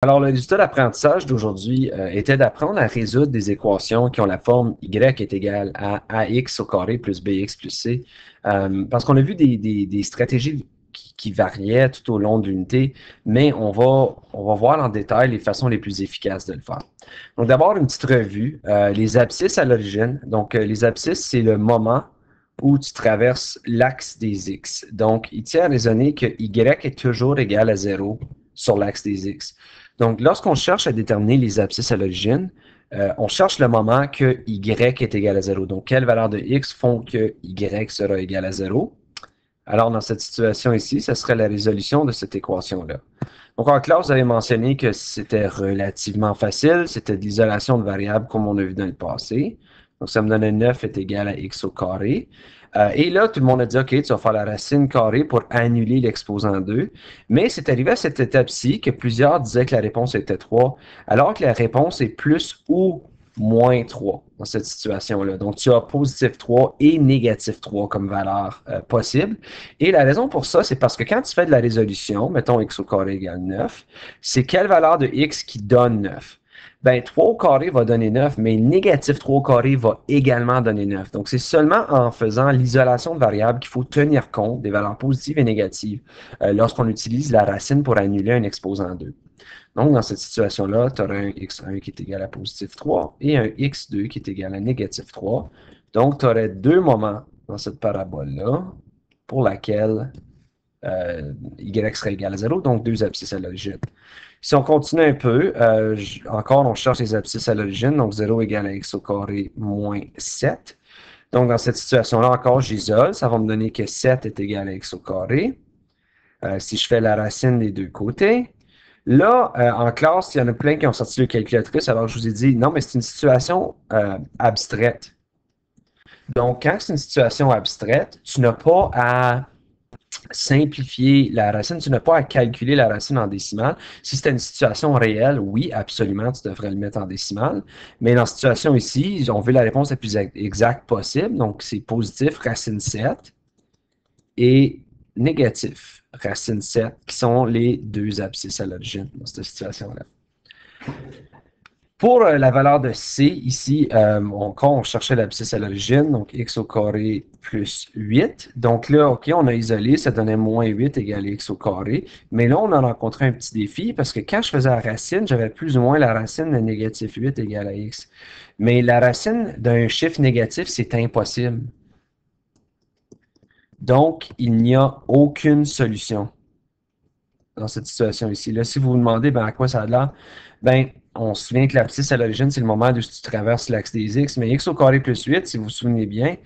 Alors, le résultat d'apprentissage d'aujourd'hui était d'apprendre à résoudre des équations qui ont la forme y est égal à ax au carré plus bx plus c. Parce qu'on a vu des stratégies qui variaient tout au long de l'unité, mais on va voir en détail les façons les plus efficaces de le faire. Donc, d'abord, une petite revue. Les abscisses à l'origine. Donc, les abscisses, c'est le moment où tu traverses l'axe des x. Donc, il tient à raisonner que y est toujours égal à 0 sur l'axe des x. Donc, lorsqu'on cherche à déterminer les abscisses à l'origine, on cherche le moment que y est égal à 0. Donc, quelle valeur de x font que y sera égal à 0? Alors, dans cette situation ici, ce serait la résolution de cette équation-là. Donc, en classe, vous avez mentionné que c'était relativement facile. C'était de l'isolation de variables comme on a vu dans le passé. Donc, ça me donnait 9 est égal à x au carré. Et là, tout le monde a dit, OK, tu vas faire la racine carrée pour annuler l'exposant 2. Mais c'est arrivé à cette étape-ci que plusieurs disaient que la réponse était 3, alors que la réponse est plus ou moins 3 dans cette situation-là. Donc, tu as positif 3 et négatif 3 comme valeur possible. Et la raison pour ça, c'est parce que quand tu fais de la résolution, mettons x au carré égale 9, c'est quelle valeur de x qui donne 9? Ben, 3 au carré va donner 9, mais négatif 3 au carré va également donner 9. Donc, c'est seulement en faisant l'isolation de variables qu'il faut tenir compte des valeurs positives et négatives lorsqu'on utilise la racine pour annuler un exposant 2. Donc, dans cette situation-là, tu auras un x1 qui est égal à positif 3 et un x2 qui est égal à négatif 3. Donc, tu aurais deux moments dans cette parabole-là pour laquelle y serait égal à 0, donc deux abscisses à l'origine. Si on continue un peu, encore on cherche les abscisses à l'origine, donc 0 égale à x au carré moins 7. Donc dans cette situation-là, encore j'isole, ça va me donner que 7 est égal à x au carré. Si je fais la racine des deux côtés, là, en classe, il y en a plein qui ont sorti le calculatrice, alors je vous ai dit, non, mais c'est une situation abstraite. Donc, quand c'est une situation abstraite, tu n'as pas à simplifier la racine, tu n'as pas à calculer la racine en décimale. Si c'était une situation réelle, oui, absolument, tu devrais le mettre en décimale. Mais dans la situation ici, on veut la réponse la plus exacte possible. Donc, c'est positif, racine 7, et négatif, racine 7, qui sont les deux abscisses à l'origine dans cette situation-là. Pour la valeur de C, ici, on cherchait l'abscisse à l'origine, donc x au carré plus 8. Donc là, OK, on a isolé, ça donnait moins 8 égale x au carré. Mais là, on a rencontré un petit défi parce que quand je faisais la racine, j'avais plus ou moins la racine de négatif 8 égale à x. Mais la racine d'un chiffre négatif, c'est impossible. Donc, il n'y a aucune solution dans cette situation ici. Là, si vous vous demandez à quoi ça a l'air, on se souvient que l'abscisse à l'origine, c'est le moment où tu traverses l'axe des x, mais x au carré plus 8, si vous vous souvenez bien,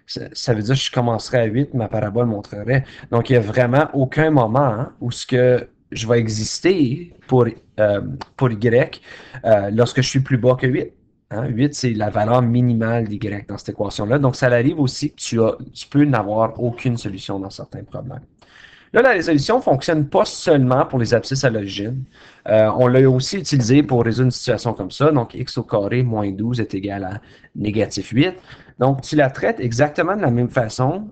ça veut dire que je commencerai à 8, ma parabole montrerait. Donc, il n'y a vraiment aucun moment où ce que je vais exister pour y lorsque je suis plus bas que 8. 8, c'est la valeur minimale d'y dans cette équation-là. Donc, ça arrive aussi que tu peux n'avoir aucune solution dans certains problèmes. Là, la résolution ne fonctionne pas seulement pour les abscisses à l'origine. On l'a aussi utilisé pour résoudre une situation comme ça. Donc, x au carré moins 12 est égal à négatif 8. Donc, tu la traites exactement de la même façon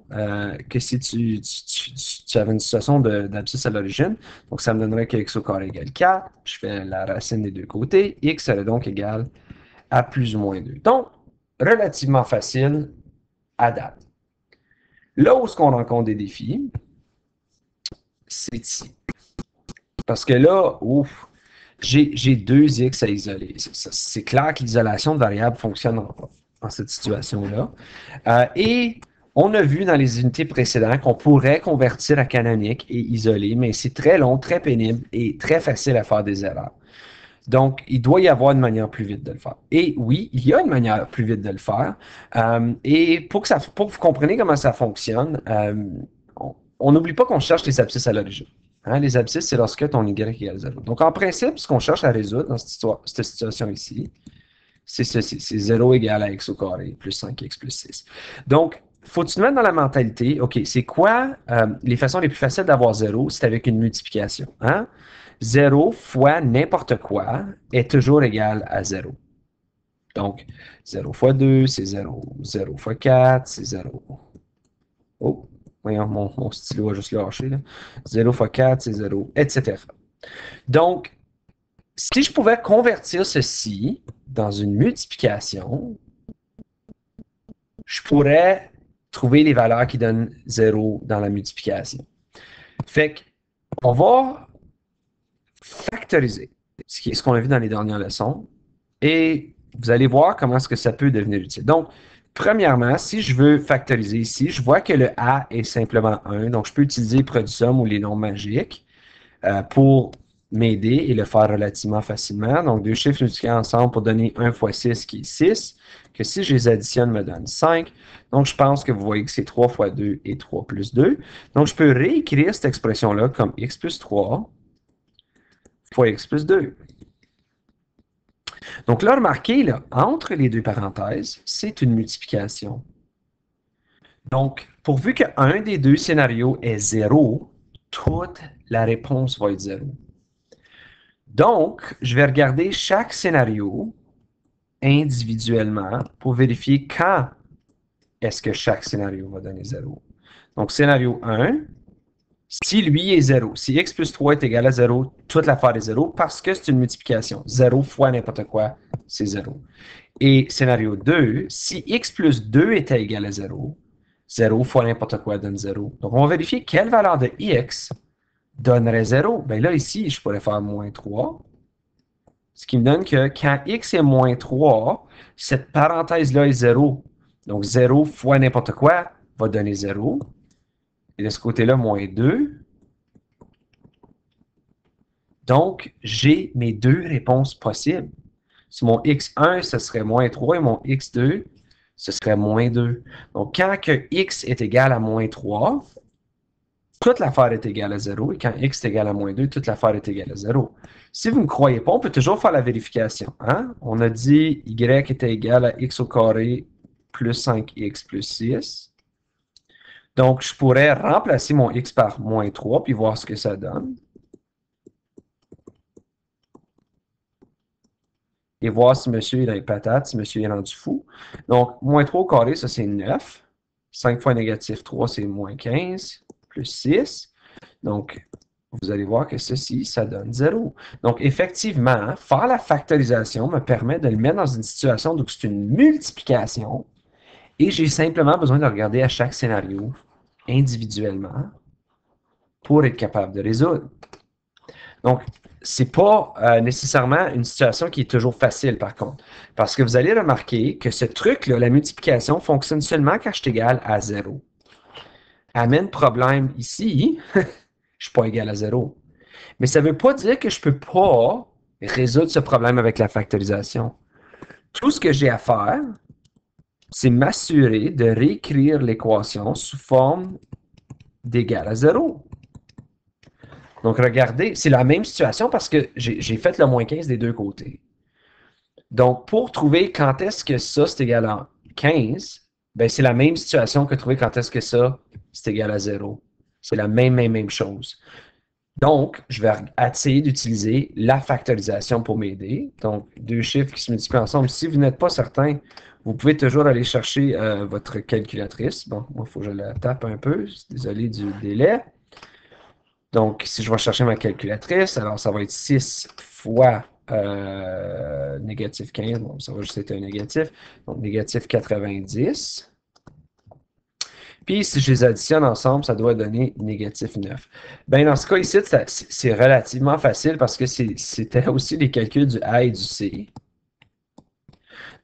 que si tu avais une situation d'abscisse à l'origine. Donc, ça me donnerait que x au carré égale 4. Je fais la racine des deux côtés. X serait donc égal à plus ou moins 2. Donc, relativement facile à date. Là où est-ce qu'on rencontre des défis, c'est ici. Parce que là, ouf, j'ai deux x à isoler. C'est clair que l'isolation de variables fonctionne dans cette situation-là. Et on a vu dans les unités précédentes qu'on pourrait convertir à canonique et isoler, mais c'est très long, très pénible et très facile à faire des erreurs. Donc, il doit y avoir une manière plus vite de le faire. Et oui, il y a une manière plus vite de le faire. Et pour que vous compreniez comment ça fonctionne, on n'oublie pas qu'on cherche les abscisses à l'origine. Les abscisses, c'est lorsque ton y égale 0. Donc, en principe, ce qu'on cherche à résoudre dans cette situation ici, c'est ceci. C'est 0 égale à x au carré plus 5x plus 6. Donc, faut que tu te mettre dans la mentalité, OK, c'est quoi les façons les plus faciles d'avoir 0? C'est avec une multiplication. 0 fois n'importe quoi est toujours égal à 0. Donc, 0 fois 2, c'est 0. 0 fois 4, c'est 0. Oh, voyons, mon stylo a juste lâché. Là. 0 fois 4, c'est 0, etc. Donc, si je pouvais convertir ceci dans une multiplication, je pourrais trouver les valeurs qui donnent 0 dans la multiplication. Fait qu'on va factoriser, ce qui est ce qu'on a vu dans les dernières leçons, et vous allez voir comment est-ce que ça peut devenir utile. Donc, premièrement, si je veux factoriser ici, je vois que le A est simplement 1, donc je peux utiliser produit somme ou les nombres magiques pour m'aider et le faire relativement facilement. Donc, deux chiffres multipliés ensemble pour donner 1 fois 6 qui est 6, que si je les additionne me donne 5. Donc, je pense que vous voyez que c'est 3 fois 2 et 3 plus 2. Donc, je peux réécrire cette expression-là comme x plus 3 fois x plus 2. Donc là, remarquez, là, entre les deux parenthèses, c'est une multiplication. Donc, pourvu qu'un des deux scénarios est 0, toute la réponse va être 0. Donc, je vais regarder chaque scénario individuellement pour vérifier quand est-ce que chaque scénario va donner 0. Donc, scénario 1, si lui est 0, si x plus 3 est égal à 0, toute l'affaire est 0 parce que c'est une multiplication. 0 fois n'importe quoi, c'est 0. Et scénario 2, si x plus 2 était égal à 0, 0 fois n'importe quoi donne 0. Donc, on va vérifier quelle valeur de x donnerait 0. Bien là, ici, je pourrais faire moins 3. Ce qui me donne que quand x est moins 3, cette parenthèse-là est 0. Donc, 0 fois n'importe quoi va donner 0. Et de ce côté-là, moins 2. Donc, j'ai mes deux réponses possibles. Si mon x1, ce serait moins 3 et mon x2, ce serait moins 2. Donc, quand que x est égal à moins 3, toute l'affaire est égale à 0. Et quand x est égal à moins 2, toute l'affaire est égale à 0. Si vous ne me croyez pas, on peut toujours faire la vérification. Hein? On a dit y était égal à x au carré plus 5x plus 6. Donc, je pourrais remplacer mon x par moins 3 puis voir ce que ça donne. Et voir si monsieur est dans les patates, si monsieur est rendu fou. Donc, moins 3 au carré, ça c'est 9. 5 fois négatif 3, c'est moins 15, plus 6. Donc, vous allez voir que ceci, ça donne 0. Donc, effectivement, faire la factorisation me permet de le mettre dans une situation où c'est une multiplication et j'ai simplement besoin de regarder à chaque scénario individuellement pour être capable de résoudre. Donc, c'est pas nécessairement une situation qui est toujours facile, par contre. Parce que vous allez remarquer que ce truc-là, la multiplication, fonctionne seulement quand je suis égal à 0. Amène problème ici, je ne suis pas égal à 0. Mais ça ne veut pas dire que je ne peux pas résoudre ce problème avec la factorisation. Tout ce que j'ai à faire, c'est m'assurer de réécrire l'équation sous forme d'égal à 0. Donc, regardez, c'est la même situation parce que j'ai fait le moins 15 des deux côtés. Donc, pour trouver quand est-ce que ça, c'est égal à 15, ben, c'est la même situation que trouver quand est-ce que ça, c'est égal à 0. C'est la même chose. Donc, je vais essayer d'utiliser la factorisation pour m'aider. Donc, deux chiffres qui se multiplient ensemble. Si vous n'êtes pas certain, vous pouvez toujours aller chercher votre calculatrice. Bon, moi, il faut que je la tape un peu. Désolé du délai. Donc, si je vais chercher ma calculatrice, alors ça va être 6 fois négatif 15. Bon, ça va juste être un négatif. Donc, négatif 90. Puis, si je les additionne ensemble, ça doit donner négatif 9. Bien, dans ce cas ici, c'est relativement facile parce que c'était aussi les calculs du A et du C.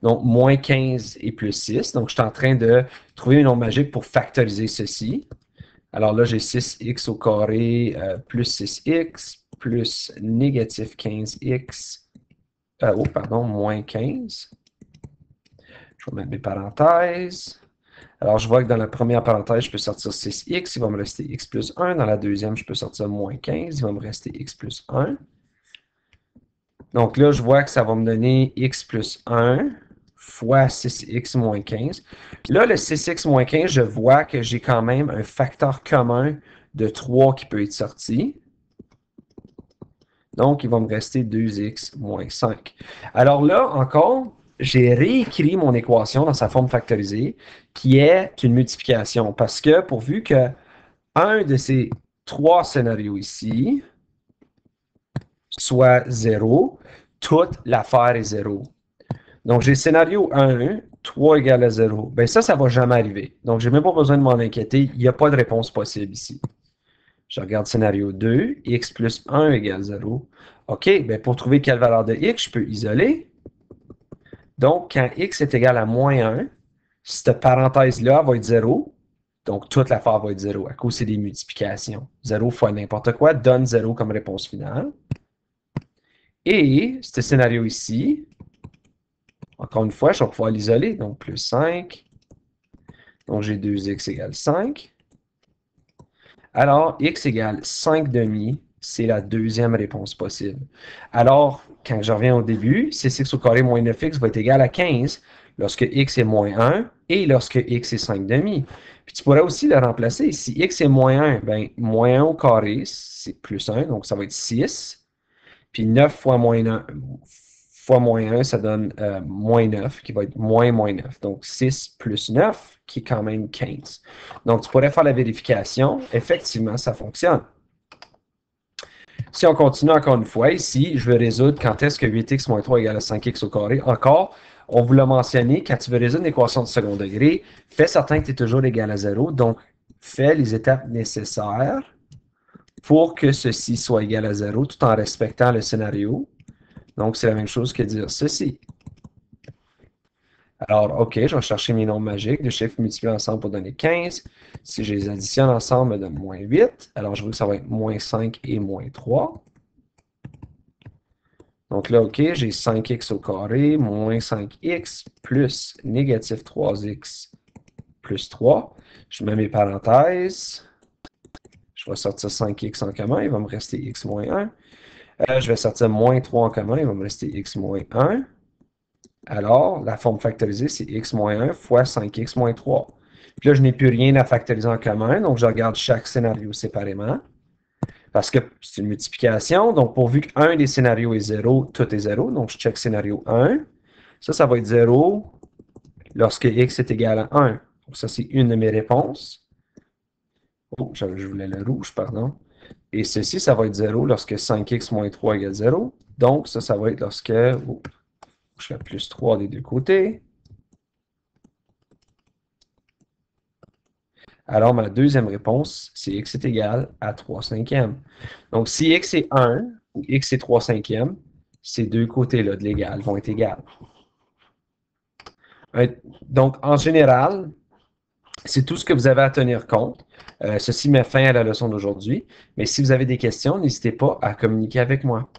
Donc, moins 15 et plus 6. Donc, je suis en train de trouver un nombre magique pour factoriser ceci. Alors là, j'ai 6x au carré plus 6x plus négatif 15x. Moins 15. Je vais mettre mes parenthèses. Alors, je vois que dans la première parenthèse, je peux sortir 6x, il va me rester x plus 1. Dans la deuxième, je peux sortir moins 15, il va me rester x plus 1. Donc là, je vois que ça va me donner x plus 1 fois 6x moins 15. Là, le 6x moins 15, je vois que j'ai quand même un facteur commun de 3 qui peut être sorti. Donc, il va me rester 2x moins 5. Alors là, encore, j'ai réécrit mon équation dans sa forme factorisée, qui est une multiplication. Parce que pourvu que un de ces trois scénarios ici soit 0, toute l'affaire est 0. Donc, j'ai scénario 1, 3 égale à 0. Ben ça ne va jamais arriver. Donc, je n'ai même pas besoin de m'en inquiéter. Il n'y a pas de réponse possible ici. Je regarde scénario 2, x plus 1 égale 0. OK, ben pour trouver quelle valeur de x, je peux isoler. Donc, quand x est égal à moins 1, cette parenthèse-là va être 0. Donc, toute l'affaire va être 0 à cause c'est des multiplications. 0 fois n'importe quoi donne 0 comme réponse finale. Et ce scénario ici, encore une fois, je vais pouvoir l'isoler. Donc, plus 5. Donc, j'ai 2x égale 5. Alors, x égale 5 demi, c'est la deuxième réponse possible. Alors, quand je reviens au début, 6x au carré moins 9x va être égal à 15 lorsque x est moins 1 et lorsque x est 5 demi. Puis tu pourrais aussi le remplacer. Si x est moins 1, ben, moins 1 au carré, c'est plus 1, donc ça va être 6. Puis 9 fois moins 1, ça donne moins 9, qui va être moins 9. Donc 6 plus 9, qui est quand même 15. Donc tu pourrais faire la vérification. Effectivement, ça fonctionne. Si on continue encore une fois, ici, je vais résoudre quand est-ce que 8x moins 3 égale à 5x au carré. Encore, on vous l'a mentionné, quand tu veux résoudre une équation de second degré, fais certain que tu es toujours égal à 0. Donc, fais les étapes nécessaires pour que ceci soit égal à 0 tout en respectant le scénario. Donc, c'est la même chose que dire ceci. Alors, OK, je vais chercher mes nombres magiques. Les chiffres multipliés ensemble pour donner 15. Si je les additionne ensemble, ça me donne moins 8. Alors, je vois que ça va être moins 5 et moins 3. Donc là, OK, j'ai 5x au carré, moins 5x, plus négatif 3x, plus 3. Je mets mes parenthèses. Je vais sortir 5x en commun, il va me rester x moins 1. Je vais sortir moins 3 en commun, il va me rester x moins 1. Alors, la forme factorisée, c'est x moins 1 fois 5x moins 3. Puis là, je n'ai plus rien à factoriser en commun, donc je regarde chaque scénario séparément. Parce que c'est une multiplication, donc pourvu qu'un des scénarios est 0, tout est 0. Donc, je check scénario 1. Ça va être 0 lorsque x est égal à 1. Donc, ça, c'est une de mes réponses. Oh, je voulais le rouge, pardon. Et ceci, ça va être 0 lorsque 5x moins 3 égale 0. Donc, ça va être lorsque... Oh, je fais plus 3 des deux côtés. Alors, ma deuxième réponse, c'est x est égal à 3 cinquièmes. Donc, si x est 1 ou x est 3 cinquièmes, ces deux côtés-là de l'égal vont être égales. Donc, en général, c'est tout ce que vous avez à tenir compte. Ceci met fin à la leçon d'aujourd'hui. Mais si vous avez des questions, n'hésitez pas à communiquer avec moi.